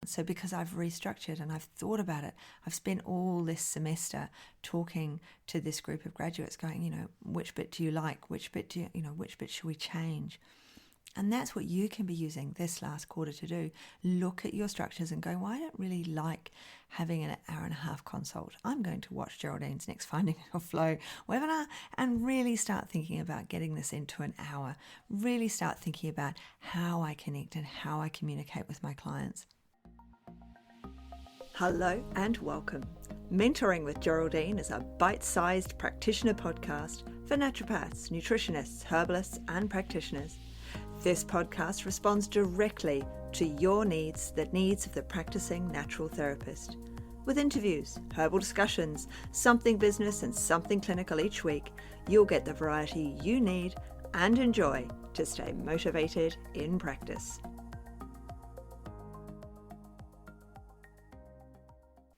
So because I've restructured and I've thought about it, I've spent all this semester talking to this group of graduates going, which bit do you like? Which bit which bit should we change? And that's what you can be using this last quarter to do. Look at your structures and go, well, I don't really like having an hour and a half consult. I'm going to watch Geraldine's next Finding Your Flow webinar and really start thinking about getting this into an hour. Really start thinking about how I connect and how I communicate with my clients. Hello and welcome. Mentoring with Geraldine is a bite-sized practitioner podcast for naturopaths, nutritionists, herbalists, and practitioners. This podcast responds directly to your needs, the needs of the practicing natural therapist. With interviews, herbal discussions, something business and something clinical each week, you'll get the variety you need and enjoy to stay motivated in practice.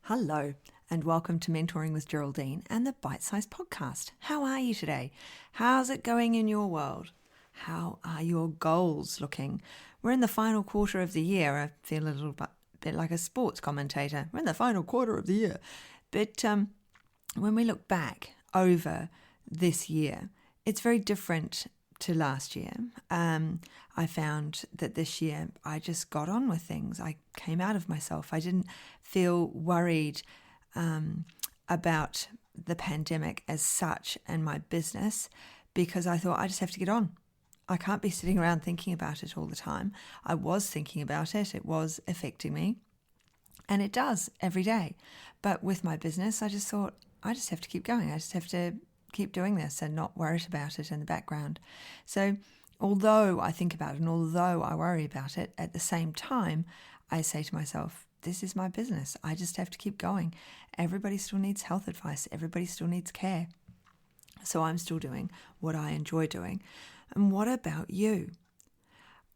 Hello and welcome to Mentoring with Geraldine and the Bite Size Podcast. How are you today? How's it going in your world? How are your goals looking? We're in the final quarter of the year. I feel a little bit like a sports commentator. We're in the final quarter of the year. But when we look back over this year, it's very different to last year. I found that this year I just got on with things. I came out of myself. I didn't feel worried about the pandemic as such and my business because I thought I just have to get on. I can't be sitting around thinking about it all the time. I was thinking about it. It was affecting me. And it does every day. But with my business, I just thought I just have to keep going. I just have to keep doing this and not worry about it in the background. So although I think about it and although I worry about it, at the same time, I say to myself, this is my business. I just have to keep going. Everybody still needs health advice. Everybody still needs care. So I'm still doing what I enjoy doing. And what about you?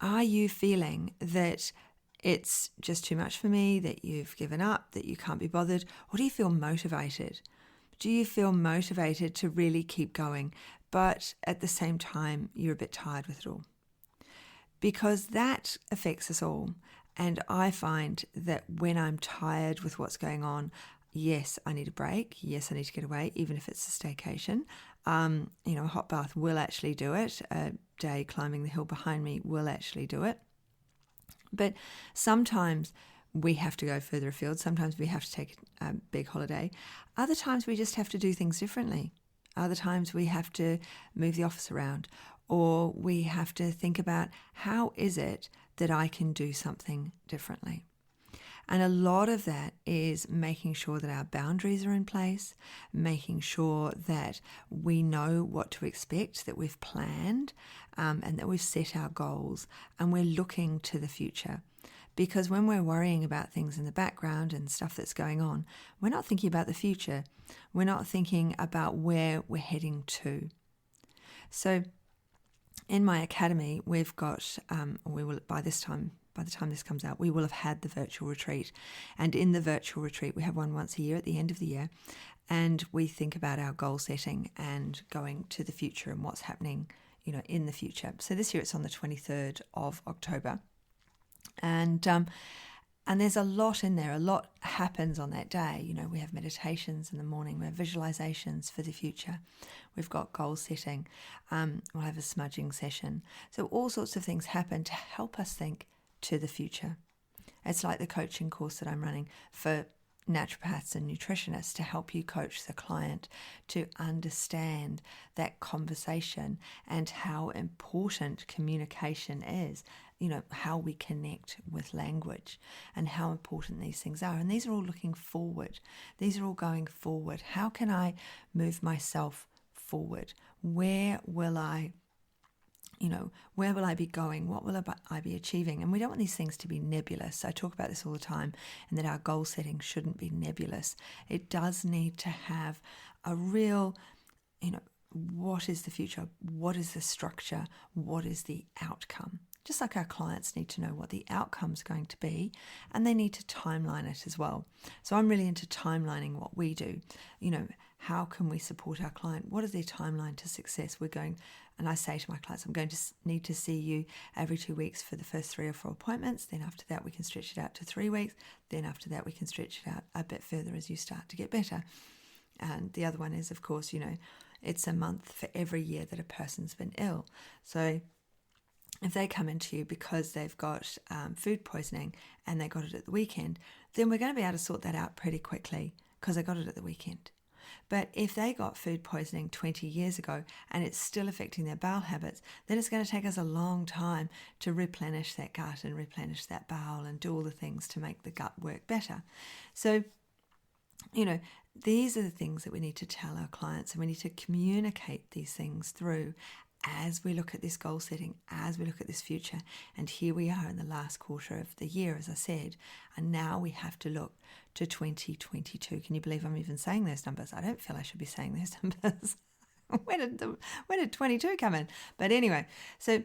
Are you feeling that it's just too much for me, that you've given up, that you can't be bothered? Or do you feel motivated? Do you feel motivated to really keep going, but at the same time, you're a bit tired with it all? Because that affects us all. And I find that when I'm tired with what's going on, yes, I need a break. Yes, I need to get away, even if it's a staycation. A hot bath will actually do it. A day climbing the hill behind me will actually do it. But sometimes we have to go further afield. Sometimes we have to take a big holiday. Other times we just have to do things differently. Other times we have to move the office around, or we have to think about how is it that I can do something differently. And a lot of that is making sure that our boundaries are in place, making sure that we know what to expect, that we've planned, and that we've set our goals, and we're looking to the future. Because when we're worrying about things in the background and stuff that's going on, we're not thinking about the future. We're not thinking about where we're heading to. So in my academy, we've got, by the time this comes out, we will have had the virtual retreat. And in the virtual retreat, we have one once a year at the end of the year. And we think about our goal setting and going to the future and what's happening, in the future. So this year it's on the 23rd of October. And there's a lot in there. A lot happens on that day. We have meditations in the morning. We have visualizations for the future. We've got goal setting. We'll have a smudging session. So all sorts of things happen to help us think to the future. It's like the coaching course that I'm running for naturopaths and nutritionists to help you coach the client to understand that conversation and how important communication is, how we connect with language and how important these things are. And these are all looking forward. These are all going forward. How can I move myself forward? Where will I be going? What will I be achieving? And we don't want these things to be nebulous. I talk about this all the time, and that our goal setting shouldn't be nebulous. It does need to have a real, what is the future? What is the structure? What is the outcome? Just like our clients need to know what the outcome's going to be, and they need to timeline it as well. So I'm really into timelining what we do. How can we support our client? What is their timeline to success? We're going And I say to my clients, I'm going to need to see you every 2 weeks for the first 3 or 4 appointments. Then after that, we can stretch it out to 3 weeks. Then after that, we can stretch it out a bit further as you start to get better. And the other one is, of course, it's a month for every year that a person's been ill. So if they come into you because they've got food poisoning and they got it at the weekend, then we're going to be able to sort that out pretty quickly because they got it at the weekend. But if they got food poisoning 20 years ago and it's still affecting their bowel habits, then it's going to take us a long time to replenish that gut and replenish that bowel and do all the things to make the gut work better. So, these are the things that we need to tell our clients, and we need to communicate these things through as we look at this goal setting, as we look at this future. And here we are in the last quarter of the year, as I said, and now we have to look to 2022. Can you believe I'm even saying those numbers? I don't feel I should be saying those numbers. When did 22 come in? But anyway, so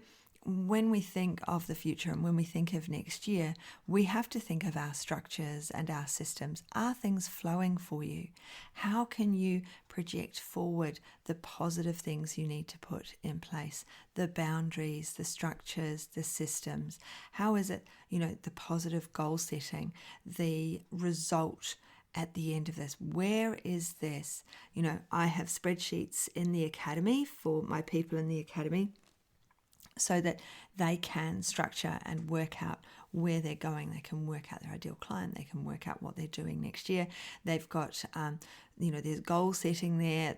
when we think of the future and when we think of next year, we have to think of our structures and our systems. Are things flowing for you? How can you project forward the positive things you need to put in place? The boundaries, the structures, the systems. How is it, the positive goal setting, the result at the end of this? Where is this? I have spreadsheets in the academy for my people in the academy, so that they can structure and work out where they're going. They can work out their ideal client. They can work out what they're doing next year. They've got, there's goal setting there.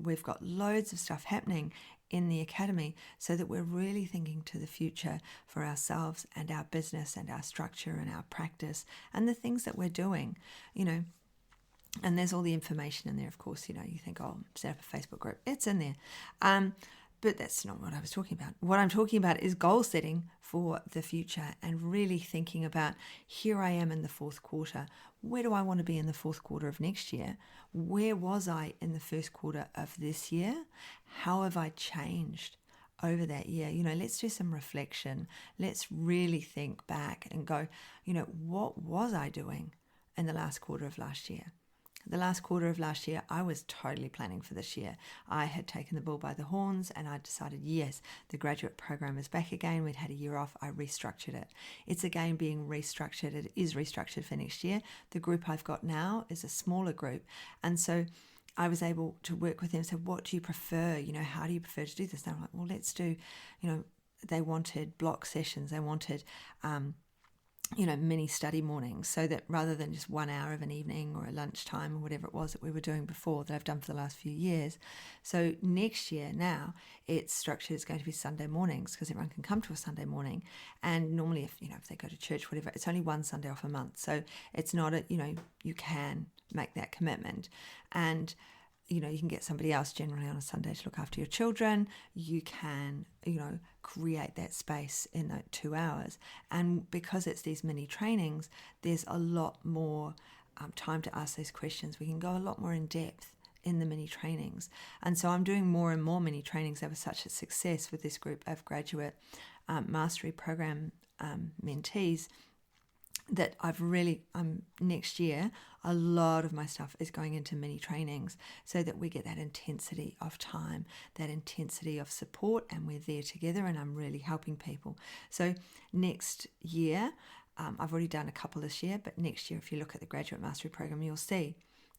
We've got loads of stuff happening in the academy so that we're really thinking to the future for ourselves and our business and our structure and our practice and the things that we're doing, And there's all the information in there, of course. You think, set up a Facebook group. It's in there. But that's not what I was talking about. What I'm talking about is goal setting for the future and really thinking about, here I am in the fourth quarter. Where do I want to be in the fourth quarter of next year? Where was I in the first quarter of this year? How have I changed over that year? Let's do some reflection. Let's really think back and go, what was I doing in the last quarter of last year? The last quarter of last year, I was totally planning for this year. I had taken the bull by the horns and I decided, yes, the graduate program is back again. We'd had a year off. I restructured it. It's again being restructured. It is restructured for next year. The group I've got now is a smaller group. And so I was able to work with them and say, what do you prefer? How do you prefer to do this? And I'm like, well, let's do, they wanted block sessions. They wanted, mini study mornings, so that rather than just 1 hour of an evening or a lunchtime or whatever it was that we were doing before that I've done for the last few years. So next year now its structure is going to be Sunday mornings because everyone can come to a Sunday morning. And normally if they go to church, whatever, it's only one Sunday off a month. So it's not you can make that commitment. And you can get somebody else generally on a Sunday to look after your children. You can, create that space in that 2 hours. And because it's these mini trainings, there's a lot more time to ask those questions. We can go a lot more in depth in the mini trainings. And so I'm doing more and more mini trainings. There was such a success with this group of graduate mastery program mentees that next year, a lot of my stuff is going into mini trainings so that we get that intensity of time, that intensity of support, and we're there together and I'm really helping people. So next year, I've already done a couple this year, but next year, if you look at the graduate mastery program, you'll see,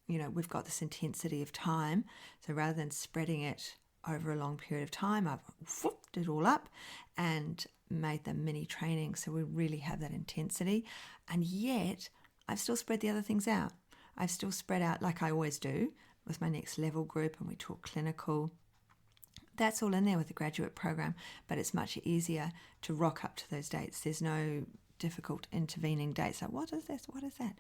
we've got this intensity of time. So rather than spreading it over a long period of time, I've whooped it all up and made them mini training, so we really have that intensity. And yet I've still spread the other things out. I've still spread out like I always do with my next level group, and we talk clinical. That's all in there with the graduate program, but it's much easier to rock up to those dates. There's no difficult intervening dates like, what is this, what is that?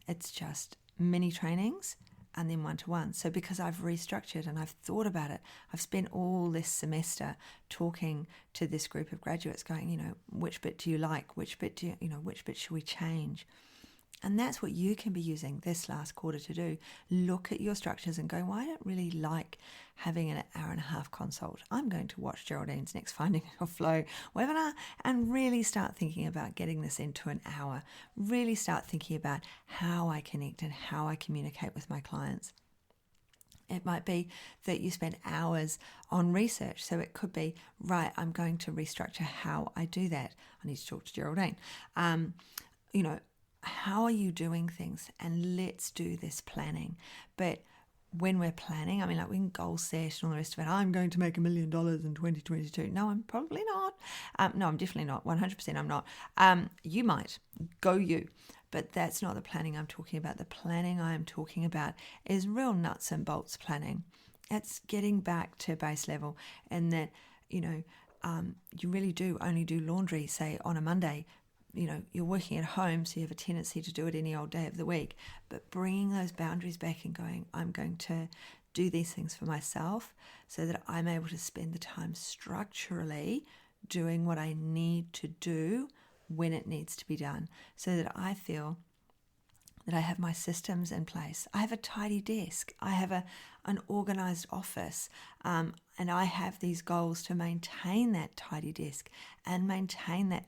It's just mini trainings and then one-to-one. So because I've restructured and I've thought about it, I've spent all this semester talking to this group of graduates going, which bit do you like? Which bit which bit should we change? And that's what you can be using this last quarter to do. Look at your structures and go, well, I don't really like having an hour and a half consult. I'm going to watch Geraldine's next Finding Your Flow webinar and really start thinking about getting this into an hour. Really start thinking about how I connect and how I communicate with my clients. It might be that you spend hours on research. So it could be, right, I'm going to restructure how I do that. I need to talk to Geraldine. How are you doing things? And let's do this planning. But when we're planning, I mean, like we can goal set and all the rest of it. I'm going to make $1 million in 2022. No, I'm probably not. No, I'm definitely not. 100% I'm not. You might. Go you. But that's not the planning I'm talking about. The planning I am talking about is real nuts and bolts planning. It's getting back to base level, and that, you really do only do laundry, say, on a Monday. You're working at home, so you have a tendency to do it any old day of the week. But bringing those boundaries back and going, I'm going to do these things for myself so that I'm able to spend the time structurally doing what I need to do when it needs to be done, so that I feel that I have my systems in place. I have a tidy desk. I have an organized office. And I have these goals to maintain that tidy desk and maintain that,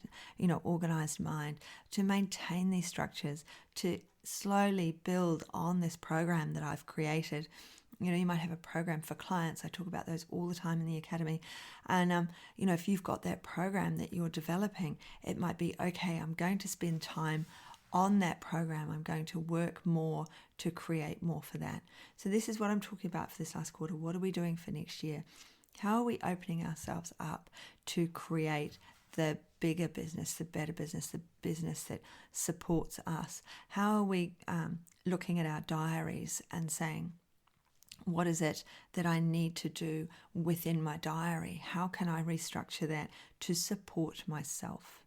organized mind, to maintain these structures, to slowly build on this program that I've created. You might have a program for clients. I talk about those all the time in the academy. And, if you've got that program that you're developing, it might be, okay, I'm going to spend time on that program. I'm going to work more to create more for that. So this is what I'm talking about for this last quarter. What are we doing for next year? How are we opening ourselves up to create the bigger business, the better business, the business that supports us? How are we looking at our diaries and saying, what is it that I need to do within my diary? How can I restructure that to support myself?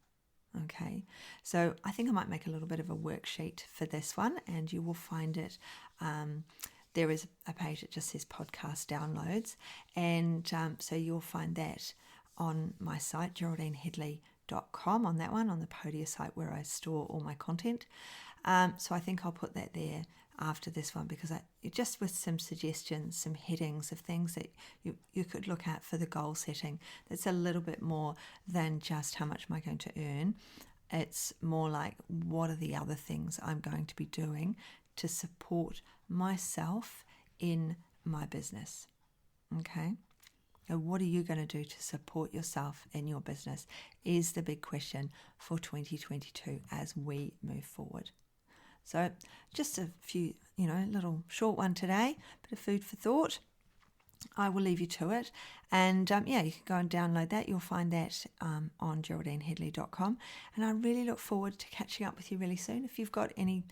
Okay, so I think I might make a little bit of a worksheet for this one, and you will find it. There is a page that just says podcast downloads, and so you'll find that on my site, GeraldineHeadley.com, on that one, on the Podia site where I store all my content. So I think I'll put that there after this one, because just with some suggestions, some headings of things that you could look at for the goal setting. That's a little bit more than just how much am I going to earn. It's more like, what are the other things I'm going to be doing to support myself in my business? Okay. So what are you going to do to support yourself in your business is the big question for 2022 as we move forward. So just a few, little short one today, bit of food for thought. I will leave you to it. And you can go and download that. You'll find that on GeraldineHeadley.com. And I really look forward to catching up with you really soon. If you've got any,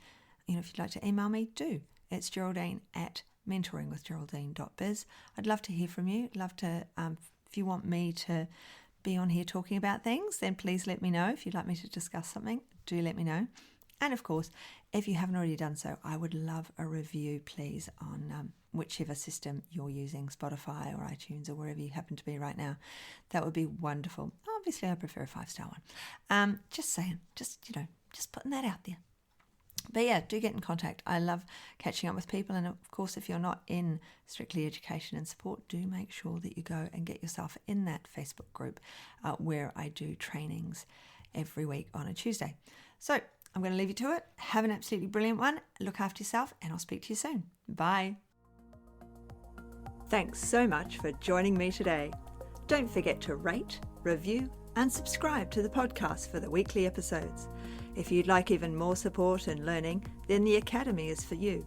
if you'd like to email me, do. It's Geraldine@mentoringwithgeraldine.biz. I'd love to hear from you. I'd love to, if you want me to be on here talking about things, then please let me know. If you'd like me to discuss something, do let me know. And of course, if you haven't already done so, I would love a review, please, on whichever system you're using, Spotify or iTunes or wherever you happen to be right now. That would be wonderful. Obviously, I prefer a 5-star one. Just saying, just putting that out there. But yeah, do get in contact. I love catching up with people. And of course, if you're not in Strictly Education and Support, do make sure that you go and get yourself in that Facebook group where I do trainings every week on a Tuesday. So I'm going to leave you to it. Have an absolutely brilliant one. Look after yourself, and I'll speak to you soon. Bye. Thanks so much for joining me today. Don't forget to rate, review, and subscribe to the podcast for the weekly episodes. If you'd like even more support and learning, then the Academy is for you.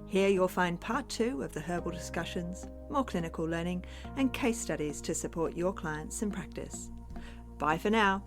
Here you'll find part 2 of the herbal discussions, more clinical learning, and case studies to support your clients in practice. Bye for now.